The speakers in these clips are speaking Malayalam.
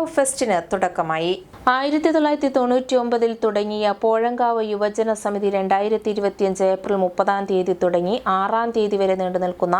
പോഴങ്കാവ് ഫെസ്റ്റിന് തുടക്കമായി. 1999 തുടങ്ങിയ പോഴങ്കാവ് യുവജന സമിതി 2025 ഏപ്രിൽ 30 തുടങ്ങി 6 വരെ നീണ്ടുനിൽക്കുന്ന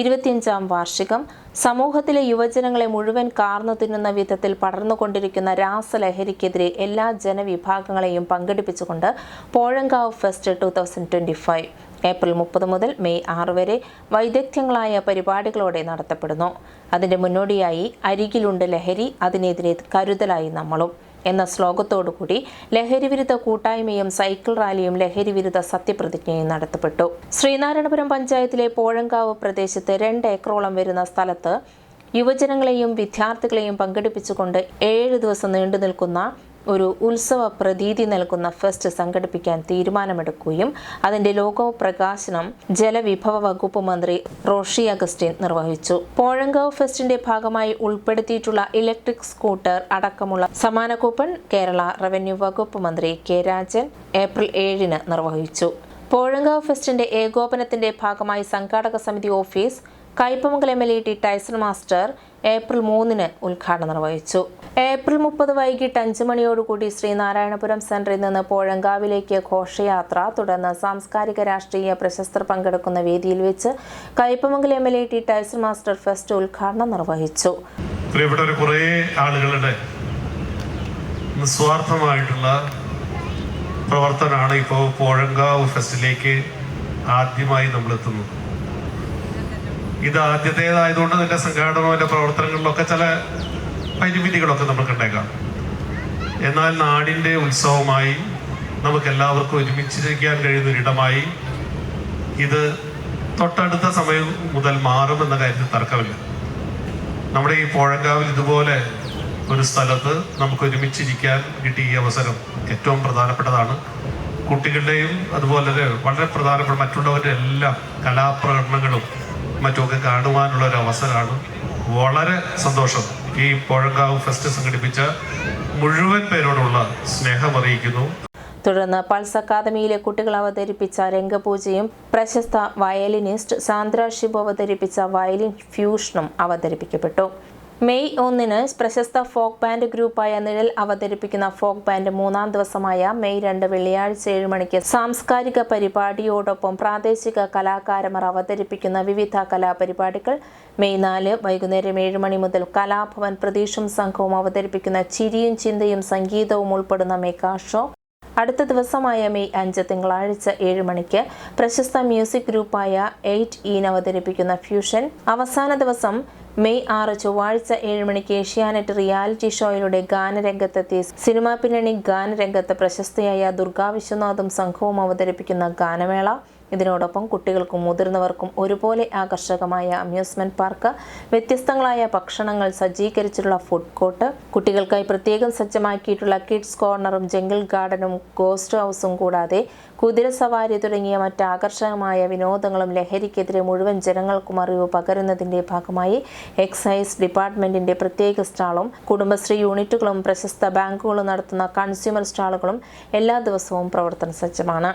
25ാം വാർഷികം സമൂഹത്തിലെ യുവജനങ്ങളെ മുഴുവൻ കാർന്നു തിന്നുന്ന വിധത്തിൽ പടർന്നുകൊണ്ടിരിക്കുന്ന രാസലഹരിക്കെതിരെ എല്ലാ ജനവിഭാഗങ്ങളെയും പങ്കെടുപ്പിച്ചുകൊണ്ട് പോഴങ്കാവ് ഫെസ്റ്റ് 2025 ഏപ്രിൽ 30 മുതൽ മെയ് 6 വരെ വൈദഗ്ധ്യങ്ങളായ പരിപാടികളോടെ നടത്തപ്പെടുന്നു. അതിന്റെ മുന്നോടിയായി അരികിലുണ്ട് ലഹരി, അതിനെതിരെ കരുതലായി നമ്മളും എന്ന ശ്ലോകത്തോടുകൂടി ലഹരിവിരുദ്ധ കൂട്ടായ്മയും സൈക്കിൾ റാലിയും ലഹരിവിരുദ്ധ സത്യപ്രതിജ്ഞയും നടത്തപ്പെട്ടു. ശ്രീനാരായണപുരം പഞ്ചായത്തിലെ പോഴങ്കാവ് പ്രദേശത്ത് 2 ഏക്കറോളം വരുന്ന സ്ഥലത്ത് യുവജനങ്ങളെയും വിദ്യാർത്ഥികളെയും പങ്കെടുപ്പിച്ചുകൊണ്ട് 7 ദിവസം നീണ്ടു നിൽക്കുന്ന ഒരു ഉത്സവ പ്രതീതി നൽകുന്ന ഫെസ്റ്റ് സംഘടിപ്പിക്കാൻ തീരുമാനമെടുക്കുകയും അതിന്റെ ലോഗോ പ്രകാശനം ജലവിഭവ വകുപ്പ് മന്ത്രി റോഷി അഗസ്റ്റിൻ നിർവഹിച്ചു. പോഴങ്കാവ് ഫെസ്റ്റിന്റെ ഭാഗമായി ഉൾപ്പെടുത്തിയിട്ടുള്ള ഇലക്ട്രിക് സ്കൂട്ടർ അടക്കമുള്ള സമ്മാന കൂപ്പൺ കേരള റവന്യൂ വകുപ്പ് മന്ത്രി കെ രാജൻ ഏപ്രിൽ 7 നിർവഹിച്ചു. പോഴങ്കാവ് ഫെസ്റ്റിന്റെ ഏകോപനത്തിന്റെ ഭാഗമായി സംഘാടക സമിതി office Kaipamangalam MLA Tyson master April 3 ഉദ്ഘാടനം നിർവഹിച്ചു. ഏപ്രിൽ 30 വൈകിട്ട് 5 മണിയോടുകൂടി ശ്രീനാരായണപുരം സെന്ററിൽ നിന്ന് പോഴങ്കാവിലേക്ക് ഘോഷയാത്ര, തുടർന്ന് സാംസ്കാരിക രാഷ്ട്രീയ പ്രശസ്തർ പങ്കെടുക്കുന്ന വേദിയിൽ വെച്ച് Kaipamangalam MLA Tyson master fest ഉദ്ഘാടനം നിർവഹിച്ചു. പ്രിയപ്പെട്ട കുറേ ആളുകളുടെ നിസ്വാർത്ഥമായിട്ടുള്ള പ്രവർത്തനമാണ് ഇപ്പോൾ പോഴങ്കാവ് ഫെസ്റ്റിലേക്ക് ആദ്യമായി നമ്മൾ എത്തുന്നത്. ഇത് ആദ്യത്തേതായതുകൊണ്ട് ഇതിൻ്റെ സംഘാടനവും അതിൻ്റെ പ്രവർത്തനങ്ങളിലൊക്കെ ചില പരിമിതികളൊക്കെ നമുക്ക് ഉണ്ടാക്കാം. എന്നാൽ നാടിൻ്റെ ഉത്സവമായി നമുക്ക് എല്ലാവർക്കും ഒരുമിച്ചിരിക്കാൻ കഴിയുന്നൊരിടമായി ഇത് തൊട്ടടുത്ത സമയം മുതൽ മാറുമെന്ന കാര്യത്തിൽ തർക്കമില്ല. നമ്മുടെ ഈ പോഴങ്കാവിൽ ഇതുപോലെ ഒരു സ്ഥലത്ത് നമുക്ക് ഒരുമിച്ചിരിക്കാൻ കിട്ടിയ ഈ അവസരം ഏറ്റവും പ്രധാനപ്പെട്ടതാണ്. കുട്ടികളുടെയും അതുപോലെ വളരെ പ്രധാനപ്പെട്ട മറ്റുള്ളവരുടെ എല്ലാ കലാപ്രകടനങ്ങളും മറ്റുമൊക്കെ കാണുവാനുള്ള ഒരു അവസരമാണ്. വളരെ സന്തോഷം. ഈ പോഴങ്കാവ് ഫെസ്റ്റ് സംഘടിപ്പിച്ച മുഴുവൻ പേരോടുള്ള സ്നേഹം അറിയിക്കുന്നു. തുടർന്ന് പൾസ് അക്കാദമിയിലെ കുട്ടികൾ അവതരിപ്പിച്ച രംഗപൂജയും പ്രശസ്ത വയലിനിസ്റ്റ് സാന്ദ്ര ഷിബു അവതരിപ്പിച്ച വയലിൻ ഫ്യൂഷനും അവതരിപ്പിക്കപ്പെട്ടു. മെയ് 1 പ്രശസ്ത ഫോക്ക് ബാൻഡ് ഗ്രൂപ്പായ നിഴൽ അവതരിപ്പിക്കുന്ന ഫോക്ക് ബാൻഡ് 3ാം ദിവസമായ മെയ് 2 വെള്ളിയാഴ്ച 7 മണിക്ക് സാംസ്കാരിക പരിപാടിയോടൊപ്പം പ്രാദേശിക കലാകാരന്മാർ അവതരിപ്പിക്കുന്ന വിവിധ കലാപരിപാടികൾ. മെയ് 4 വൈകുന്നേരം 7 മണി മുതൽ കലാഭവൻ പ്രതീഷും സംഘവും അവതരിപ്പിക്കുന്ന ചിരിയും ചിന്തയും സംഗീതവും ഉൾപ്പെടുന്ന മെഗാ ഷോ. അടുത്ത ദിവസമായ മെയ് 5 തിങ്കളാഴ്ച 7 മണിക്ക് പ്രശസ്ത മ്യൂസിക് ഗ്രൂപ്പായ 8 അവതരിപ്പിക്കുന്ന ഫ്യൂഷൻ. അവസാന ദിവസം മെയ് 6 ചൊവ്വാഴ്ച 7 മണിക്ക് ഏഷ്യാനെറ്റ് റിയാലിറ്റി ഷോയിലൂടെ ഗാനരംഗത്തെത്തി സിനിമാ പിന്നണി ഗാനരംഗത്ത് പ്രശസ്തയായ ദുർഗാ വിശ്വനാഥും സംഘവും അവതരിപ്പിക്കുന്ന ഗാനമേള. ഇതിനോടൊപ്പം കുട്ടികൾക്കും മുതിർന്നവർക്കും ഒരുപോലെ ആകർഷകമായ അമ്യൂസ്മെന്റ് പാർക്ക്, വ്യത്യസ്തങ്ങളായ ഭക്ഷണങ്ങൾ സജ്ജീകരിച്ചിട്ടുള്ള ഫുഡ് കോർട്ട്, കുട്ടികൾക്കായി പ്രത്യേകം സജ്ജമാക്കിയിട്ടുള്ള കിഡ്സ് കോർണറും ജംഗിൾ ഗാർഡനും ഗോസ്റ്റ് ഹൗസും കൂടാതെ കുതിരസവാരി തുടങ്ങിയ മറ്റ് ആകർഷകമായ വിനോദങ്ങളും ലഹരിക്കെതിരെ മുഴുവൻ ജനങ്ങൾക്കും അറിവ് പകരുന്നതിന്റെ ഭാഗമായി എക്സൈസ് ഡിപ്പാർട്ട്മെന്റിന്റെ പ്രത്യേക സ്റ്റാളും കുടുംബശ്രീ യൂണിറ്റുകളും പ്രശസ്ത ബാങ്കുകളും നടത്തുന്ന കൺസ്യൂമർ സ്റ്റാളുകളും എല്ലാ ദിവസവും പ്രവർത്തന സജ്ജമാണ്.